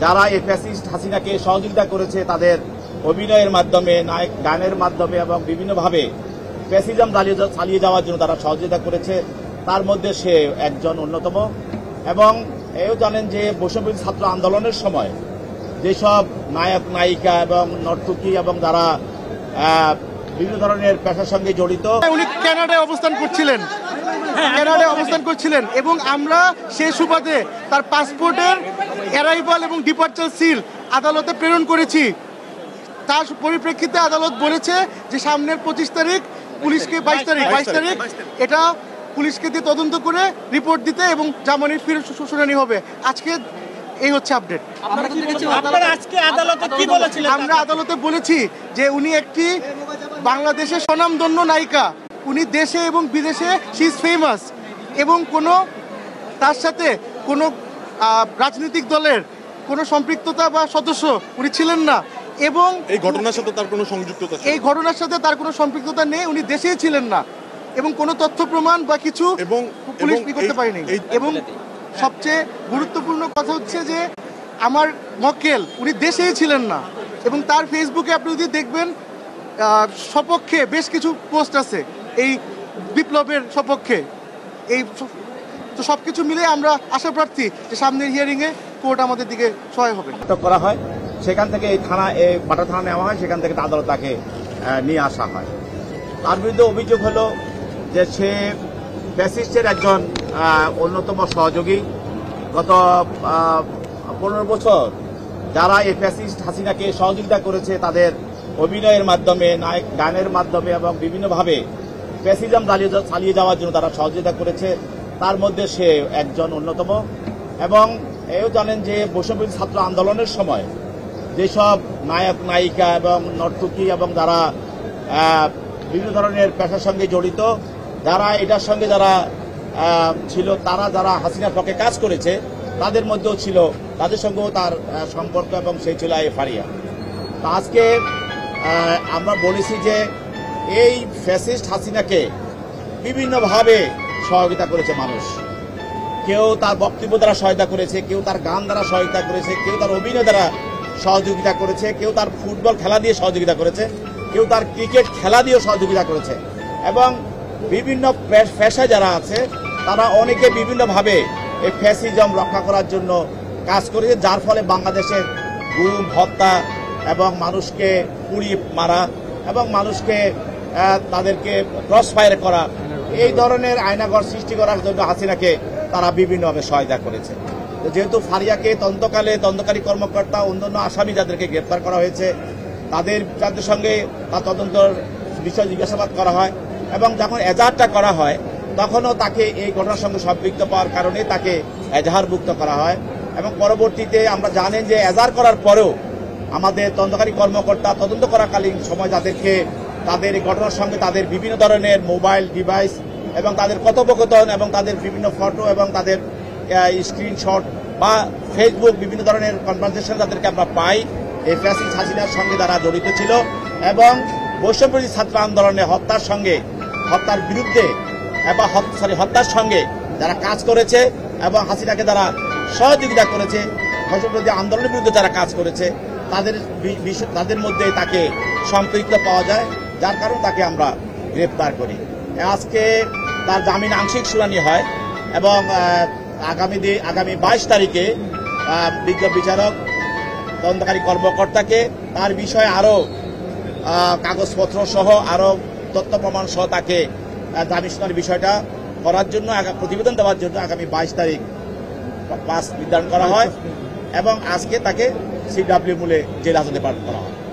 যারা এই ফ্যাসিস্ট হাসিনাকে সহযোগিতা করেছে তাদের অভিনয়ের মাধ্যমে, নায়ক গানের মাধ্যমে এবং বিভিন্নভাবে ফ্যাসিজম চালিয়ে যাওয়ার জন্য তারা সহযোগিতা করেছে, তার মধ্যে সে একজন অন্যতম। এবং এও জানেন যে বৈষম্যবিরোধী ছাত্র আন্দোলনের সময় যেসব নায়ক নায়িকা এবং নর্তকী এবং যারা বিভিন্ন ধরনের পেশার সঙ্গে জড়িত, উনি কানাডায় অবস্থান করছিলেন এবং আমরা সেই সুবাদে তার পাসপোর্টের অ্যারাইভাল এবং ডিপার্চার সিল আদালতে প্রেরণ করেছি। তার পরিপ্রেক্ষিতে আদালত বলেছে যে সামনের 25 তারিখ পুলিশকে 22 তারিখ এটা পুলিশকে দিয়ে তদন্ত করে রিপোর্ট দিতে এবং জামিনের ফিরে শুনানি হবে। আজকে এই হচ্ছে আপডেট। আমরা আদালতে বলেছি যে উনি একটি বাংলাদেশের স্বনামধন্য নায়িকা, উনি দেশে এবং বিদেশে শি ইজ ফেমাস এবং তার সাথে কোনো রাজনৈতিক দলের কোনো সম্পৃক্ততা বা সদস্য উনি ছিলেন না এবং এই ঘটনার সাথে তার কোনো সম্পৃক্ততা নেই। উনি দেশেই ছিলেন না এবং কোনো তথ্য প্রমাণ বা কিছু পুলিশ করতে পারেনি। এবং সবচেয়ে গুরুত্বপূর্ণ কথা হচ্ছে যে আমার মক্কেল উনি দেশেই ছিলেন না এবং তার ফেসবুকে আপনি যদি দেখবেন সপক্ষে বেশ কিছু পোস্ট আছে এই বিপ্লবের সপক্ষে। এই তো সবকিছু মিলে আমরা আশা প্রার্থী যে সামনের হিয়ারিংয়ে কোর্ট আমাদের দিকে সহায় হবে। করা হয় সেখান থেকে এই বাটা থানা নেওয়া হয়, সেখান থেকে আদালত তাকে নিয়ে আসা হয়। তার বিরুদ্ধে অভিযোগ হলো যে সে ফ্যাসিস্টের একজন অন্যতম সহযোগী। গত 15 বছর যারা এই ফ্যাসিস্ট হাসিনাকে সহযোগিতা করেছে তাদের অভিনয়ের মাধ্যমে, নায়ক গানের মাধ্যমে এবং বিভিন্নভাবে ফ্যাসিজম চালিয়ে যাওয়ার জন্য তারা সহযোগিতা করেছে, তার মধ্যে সে একজন অন্যতম। এবং এও জানেন যে বৈষম্যবিরোধী ছাত্র আন্দোলনের সময় যেসব নায়ক নায়িকা এবং নর্তকী এবং যারা বিভিন্ন ধরনের পেশার সঙ্গে জড়িত, যারা এটার সঙ্গে যারা ছিল, তারা যারা হাসিনার পক্ষে কাজ করেছে তাদের মধ্যেও ছিল, তাদের সঙ্গেও তার সম্পর্ক এবং সেই ছিল ফারিয়া। আজকে আমরা বলেছি যে এই ফ্যাসিস্ট হাসিনাকে বিভিন্নভাবে সহযোগিতা করেছে মানুষ। কেউ তার বক্তব্য দ্বারা সহায়তা করেছে, কেউ তার গান দ্বারা সহায়তা করেছে, কেউ তার অভিনয় দ্বারা সহযোগিতা করেছে, কেউ তার ফুটবল খেলা দিয়ে সহযোগিতা করেছে, কেউ তার ক্রিকেট খেলা দিয়েও সহযোগিতা করেছে। এবং বিভিন্ন পেশায় যারা আছে তারা অনেকে বিভিন্নভাবে এই ফ্যাসিজম রক্ষা করার জন্য কাজ করেছে, যার ফলে বাংলাদেশের গুম, হত্যা এবং মানুষকে পুড়িয়ে মারা এবং মানুষকে তাদেরকে ক্রস ফায়ার করা, এই ধরনের আয়নাঘর সৃষ্টি করার জন্য হাসিনাকে তারা বিভিন্নভাবে সহায়তা করেছে। যেহেতু ফারিয়াকে তদন্তকারী কর্মকর্তা অন্যান্য আসামি যাদেরকে গ্রেপ্তার করা হয়েছে তাদের সঙ্গে তার তদন্তর বিষয় জিজ্ঞাসাবাদ করা হয় এবং যখন এজাহারটা করা হয় তখনও তাকে এই ঘটনার সঙ্গে সম্পৃক্ত পাওয়ার কারণে তাকে এজাহারভুক্ত করা হয়। এবং পরবর্তীতে আমরা জানেন যে এজাহার করার পরেও আমাদের তদন্তকারী কর্মকর্তা তদন্ত করাকালীন সময় তাদের এই ঘটনার সঙ্গে তাদের বিভিন্ন ধরনের মোবাইল ডিভাইস এবং তাদের কথোপকথন এবং তাদের বিভিন্ন ফটো এবং তাদের স্ক্রিনশট বা ফেসবুক বিভিন্ন ধরনের কনভারসেশন তাদেরকে আমরা পাই এই ফ্যাসিস্ট হাসিনার সঙ্গে যারা জড়িত ছিল এবং বৈষম্যবিরোধী ছাত্র আন্দোলনে হত্যার বিরুদ্ধে এবং হত্যার সঙ্গে যারা কাজ করেছে এবং হাসিনাকে যারা সহযোগিতা করেছে, বৈষম্যবিরোধী আন্দোলনের বিরুদ্ধে যারা কাজ করেছে তাদের মধ্যে তাকে সম্পৃক্ত পাওয়া যায়, যার কারণে তাকে আমরা গ্রেপ্তার করি। আজকে তার জামিন আংশিক শুনানি হয় এবং আগামী 22 তারিখে বিজ্ঞ বিচারক তদন্তকারী কর্মকর্তাকে তার বিষয়ে আরো কাগজপত্র সহ আরো তথ্য প্রমাণ সহ তাকে জামিন শুনানির বিষয়টা করার জন্য প্রতিবেদন দেওয়ার জন্য আগামী 22 তারিখ নির্ধারণ করা হয় এবং আজকে তাকে CW মূলে জেল হাজতে পাঠানো করা হয়।